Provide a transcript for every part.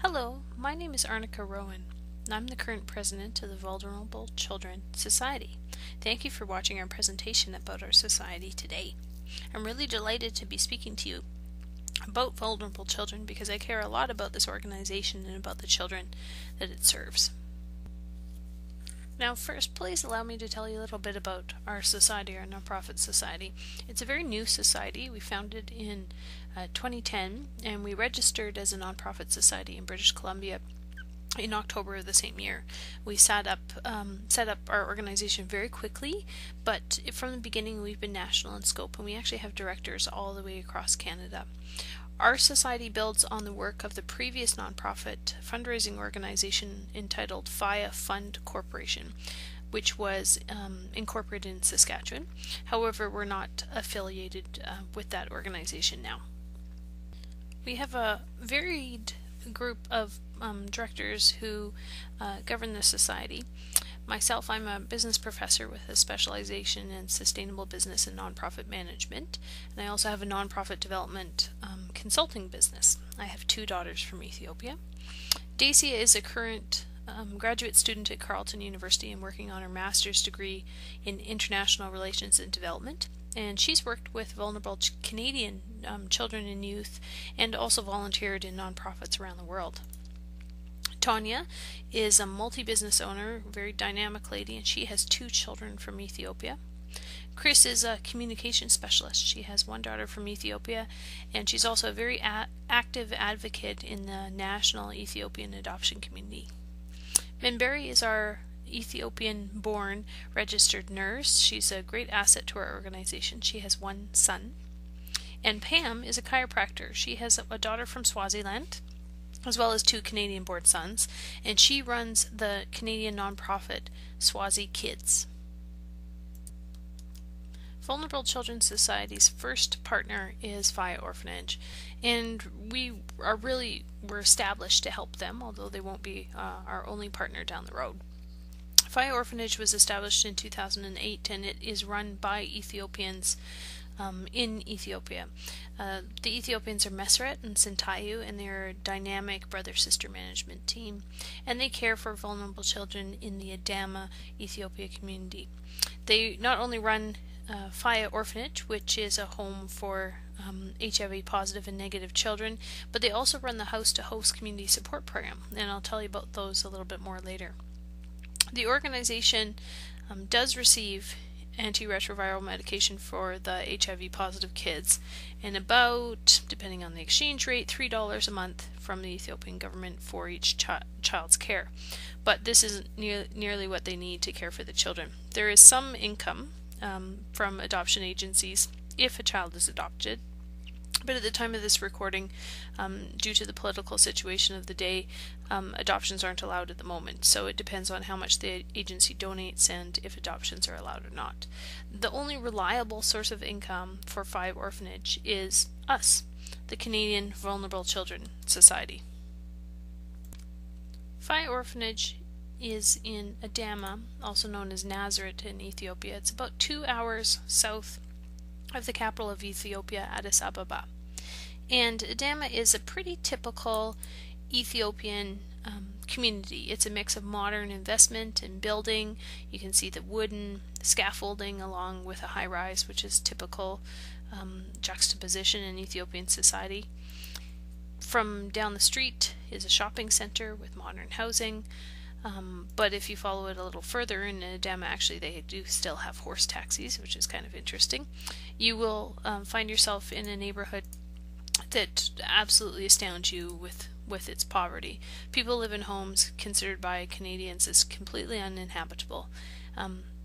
Hello, my name is Arnica Rowan, and I'm the current president of the Vulnerable Children Society. Thank you for watching our presentation about our society today. I'm really delighted to be speaking to you about vulnerable children because I care a lot about this organization and about the children that it serves. Now first, please allow me to tell you a little bit about our society, our nonprofit society. It's a very new society. We founded in 2010 and we registered as a nonprofit society in British Columbia in October of the same year. We set up our organization very quickly, but from the beginning we've been national in scope, and we actually have directors all the way across Canada. Our society builds on the work of the previous nonprofit fundraising organization entitled FIA Fund Corporation, which was incorporated in Saskatchewan. However, we're not affiliated with that organization now. We have a varied group of directors who govern the society. Myself, I'm a business professor with a specialization in sustainable business and nonprofit management, and I also have a nonprofit development consulting business. I have two daughters from Ethiopia. Dacia is a current graduate student at Carleton University and working on her master's degree in international relations and development, and she's worked with vulnerable Canadian children and youth and also volunteered in nonprofits around the world. Tanya is a multi-business owner, very dynamic lady, and she has two children from Ethiopia. Chris is a communication specialist. She has one daughter from Ethiopia, and she's also a very active advocate in the national Ethiopian adoption community. Minberry is our Ethiopian-born registered nurse. She's a great asset to our organization. She has one son. And Pam is a chiropractor. She has a daughter from Swaziland, as well as two Canadian-born sons, and she runs the Canadian nonprofit Swazi Kids. Vulnerable Children's Society's first partner is FIA Orphanage, and we're established to help them, although they won't be our only partner down the road. FIA Orphanage was established in 2008, and it is run by Ethiopians in Ethiopia. The Ethiopians are Meseret and Sintayu, and they're a dynamic brother-sister management team, and they care for vulnerable children in the Adama, Ethiopia community. They not only run FIA Orphanage, which is a home for HIV positive and negative children, but they also run the house-to-host community support program, and I'll tell you about those a little bit more later. The organization does receive antiretroviral medication for the HIV positive kids, and about, depending on the exchange rate, $3 a month from the Ethiopian government for each child's care. But this isn't nearly what they need to care for the children. There is some income from adoption agencies if a child is adopted, but at the time of this recording, due to the political situation of the day, adoptions aren't allowed at the moment, so it depends on how much the agency donates and if adoptions are allowed or not. The only reliable source of income for FIA Orphanage is us, the Canadian Vulnerable Children Society. FIA Orphanage is in Adama, also known as Nazareth in Ethiopia. It's about 2 hours south of the capital of Ethiopia, Addis Ababa. And Adama is a pretty typical Ethiopian community. It's a mix of modern investment and building. You can see the wooden scaffolding along with a high-rise, which is typical juxtaposition in Ethiopian society. From down the street is a shopping center with modern housing. But if you follow it a little further, in Adama actually they do still have horse taxis, which is kind of interesting. You will find yourself in a neighborhood that absolutely astounds you with its poverty. People live in homes considered by Canadians as completely uninhabitable.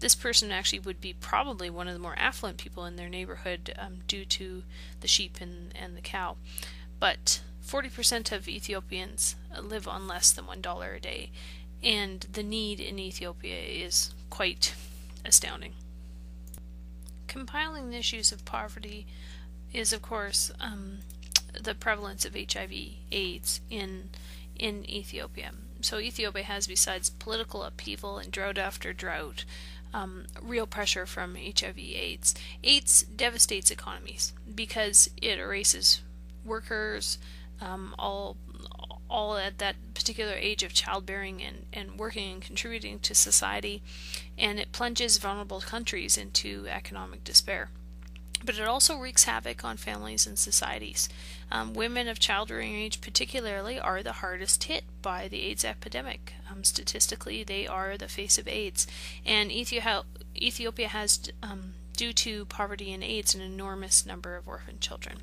This person actually would be probably one of the more affluent people in their neighborhood due to the sheep and the cow. But 40% of Ethiopians live on less than $1 a day. And the need in Ethiopia is quite astounding. Compiling the issues of poverty is, of course, the prevalence of HIV/AIDS in Ethiopia. So Ethiopia has, besides political upheaval and drought after drought, real pressure from HIV/AIDS. AIDS devastates economies because it erases workers, all all at that particular age of childbearing and working and contributing to society, and it plunges vulnerable countries into economic despair. But it also wreaks havoc on families and societies. Women of childbearing age particularly are the hardest hit by the AIDS epidemic. Statistically, they are the face of AIDS, and Ethiopia has, due to poverty and AIDS, an enormous number of orphan children.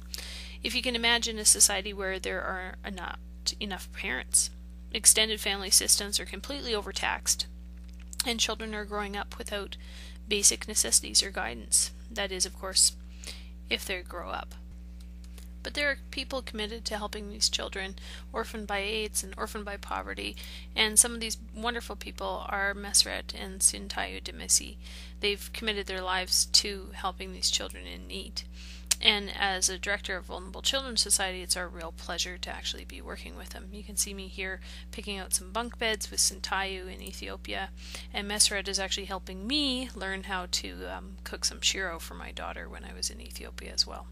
If you can imagine a society where there are not enough parents, extended family systems are completely overtaxed, and children are growing up without basic necessities or guidance. That is, of course, if they grow up. But there are people committed to helping these children orphaned by AIDS and orphaned by poverty, and some of these wonderful people are Meseret and Sintayo Demisi. They've committed their lives to helping these children in need. And as a director of Vulnerable Children's Society, it's our real pleasure to actually be working with them. You can see me here picking out some bunk beds with Sintayo in Ethiopia, and Meseret is actually helping me learn how to cook some shiro for my daughter when I was in Ethiopia as well.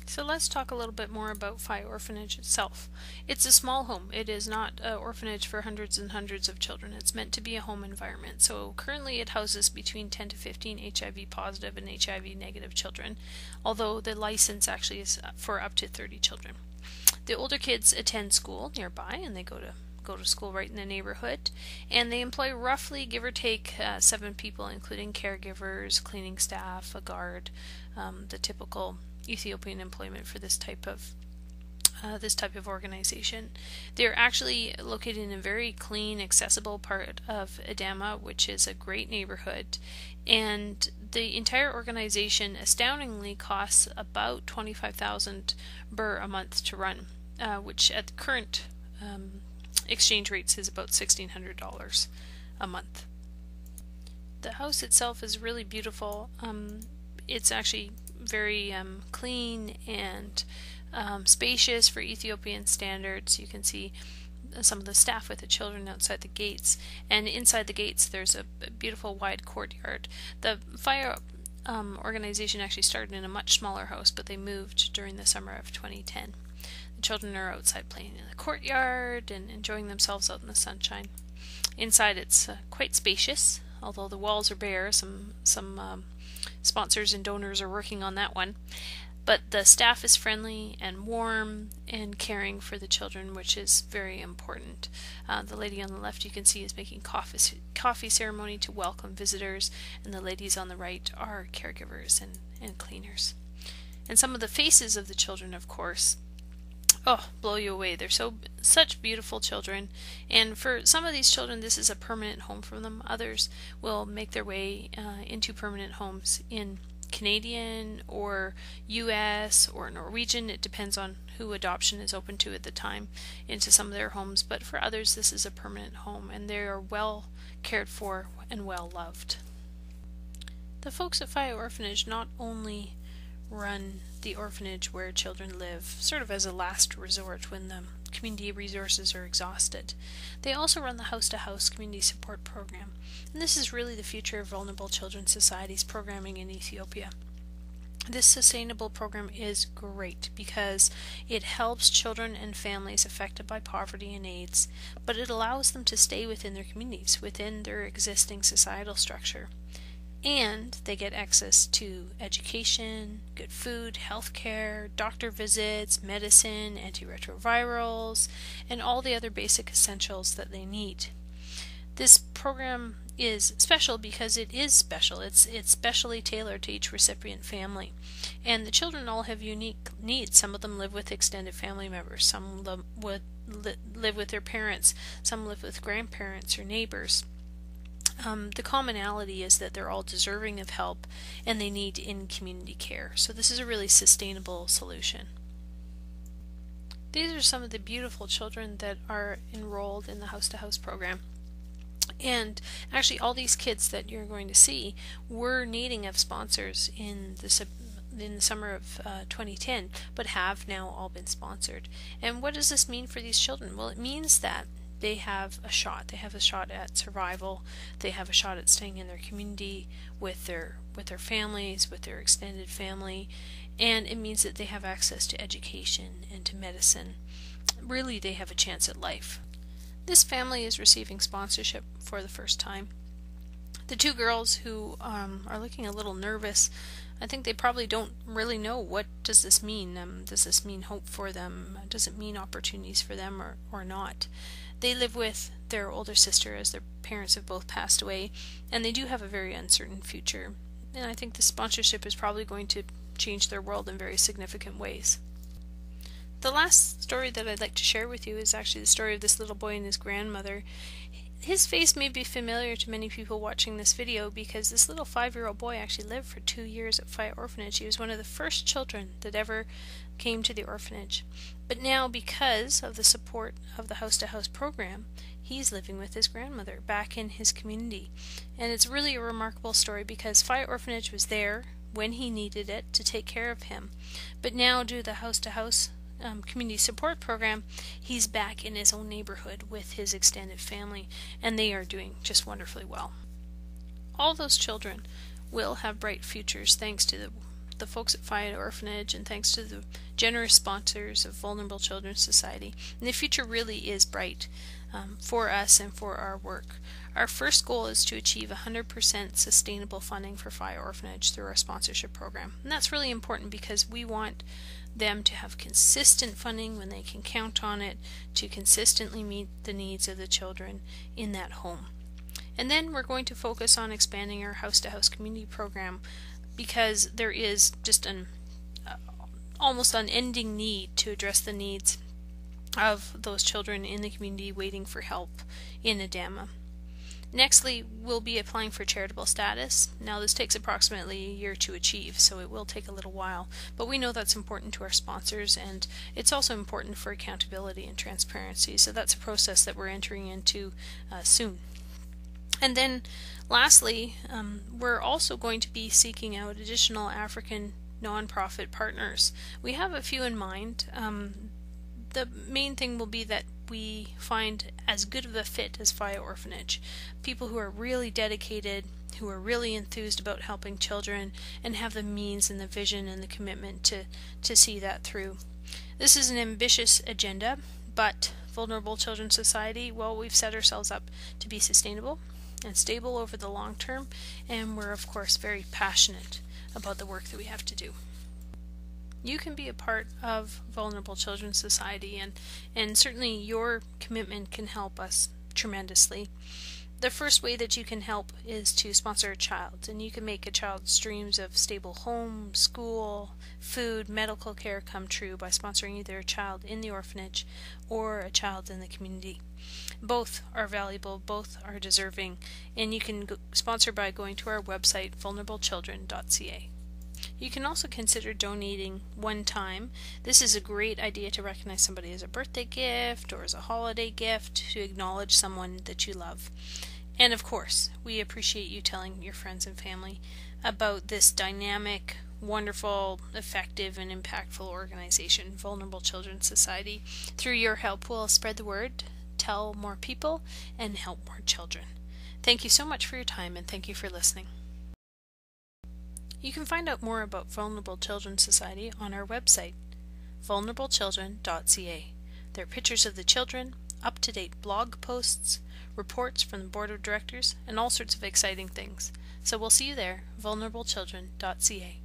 So let's talk a little bit more about Faye Orphanage itself. It's a small home. It is not an orphanage for hundreds and hundreds of children. It's meant to be a home environment. So currently it houses between 10 to 15 HIV positive and HIV negative children, although the license actually is for up to 30 children. The older kids attend school nearby, and they go to school right in the neighborhood, and they employ roughly, give or take, 7 people, including caregivers, cleaning staff, a guard, the typical Ethiopian employment for this type of organization. They're actually located in a very clean, accessible part of Adama, which is a great neighborhood, and the entire organization astoundingly costs about 25,000 birr a month to run, which at the current exchange rates is about $1,600 a month. The house itself is really beautiful. It's actually very clean and spacious for Ethiopian standards. You can see some of the staff with the children outside the gates, and inside the gates there's a beautiful wide courtyard. The Faye organization actually started in a much smaller house, but they moved during the summer of 2010. The children are outside playing in the courtyard and enjoying themselves out in the sunshine. Inside it's quite spacious, although the walls are bare. Some sponsors and donors are working on that one. But the staff is friendly and warm and caring for the children, which is very important. The lady on the left you can see is making coffee ceremony to welcome visitors, and the ladies on the right are caregivers and cleaners. And some of the faces of the children, of course, blow you away. They're such beautiful children, and for some of these children this is a permanent home for them. Others will make their way into permanent homes in Canadian or US or Norwegian. It depends on who adoption is open to at the time, into some of their homes, but for others this is a permanent home, and they are well cared for and well loved. The folks at Faye Orphanage not only run the orphanage where children live, sort of as a last resort when the community resources are exhausted. They also run the house-to-house community support program, and this is really the future of Vulnerable Children's Society's programming in Ethiopia. This sustainable program is great because it helps children and families affected by poverty and AIDS, but it allows them to stay within their communities, within their existing societal structure. And they get access to education, good food, health care, doctor visits, medicine, antiretrovirals, and all the other basic essentials that they need. This program is special because it is special. It's specially tailored to each recipient family. And the children all have unique needs. Some of them live with extended family members. Some live with their parents. Some live with grandparents or neighbors. The commonality is that they're all deserving of help and they need in-community care. So this is a really sustainable solution. These are some of the beautiful children that are enrolled in the house-to-house program. And actually all these kids that you're going to see were needing of sponsors in the summer of 2010, but have now all been sponsored. And what does this mean for these children? Well, it means that they have a shot. They have a shot at survival. They have a shot at staying in their community with their families, with their extended family, and it means that they have access to education and to medicine really they have a chance at life. This family is receiving sponsorship for the first time. The two girls who are looking a little nervous, I think they probably don't really know what does this mean. Does this mean hope for them? Does it mean opportunities for them or not? They live with their older sister as their parents have both passed away, and they do have a very uncertain future. And I think the sponsorship is probably going to change their world in very significant ways. The last story that I'd like to share with you is actually the story of this little boy and his grandmother. His face may be familiar to many people watching this video because this little 5-year-old boy actually lived for 2 years at Fayette Orphanage. He was one of the first children that ever came to the orphanage. But now, because of the support of the House to House program, he's living with his grandmother back in his community. And it's really a remarkable story because Fayette Orphanage was there when he needed it to take care of him. But now, due to the House to House community support program, he's back in his own neighborhood with his extended family, and they are doing just wonderfully well. All those children will have bright futures thanks to the folks at Fayette Orphanage and thanks to the generous sponsors of Vulnerable Children's Society. And the future really is bright for us and for our work. Our first goal is to achieve 100% sustainable funding for Fayette Orphanage through our sponsorship program. And that's really important because we want them to have consistent funding when they can count on it to consistently meet the needs of the children in that home. And then we're going to focus on expanding our house-to-house community program because there is just an almost unending need to address the needs of those children in the community waiting for help in Adama. Nextly, we'll be applying for charitable status. Now this takes approximately a year to achieve, so it will take a little while, but we know that's important to our sponsors, and it's also important for accountability and transparency, so that's a process that we're entering into soon. And then lastly, we're also going to be seeking out additional African nonprofit partners. We have a few in mind. The main thing will be that we find as good of a fit as Fayette Orphanage. People who are really dedicated, who are really enthused about helping children, and have the means and the vision and the commitment to see that through. This is an ambitious agenda, but Vulnerable Children's Society, well, we've set ourselves up to be sustainable and stable over the long term, and we're of course very passionate about the work that we have to do. You can be a part of Vulnerable Children's Society, and certainly your commitment can help us tremendously. The first way that you can help is to sponsor a child, and you can make a child's dreams of stable home, school, food, medical care come true by sponsoring either a child in the orphanage or a child in the community. Both are valuable, both are deserving, and you can sponsor by going to our website, vulnerablechildren.ca. You can also consider donating one time. This is a great idea to recognize somebody as a birthday gift or as a holiday gift to acknowledge someone that you love. And of course, we appreciate you telling your friends and family about this dynamic, wonderful, effective, and impactful organization, Vulnerable Children's Society. Through your help, we'll spread the word, tell more people, and help more children. Thank you so much for your time, and thank you for listening. You can find out more about Vulnerable Children's Society on our website, vulnerablechildren.ca. There are pictures of the children, up-to-date blog posts, reports from the Board of Directors, and all sorts of exciting things. So we'll see you there, vulnerablechildren.ca.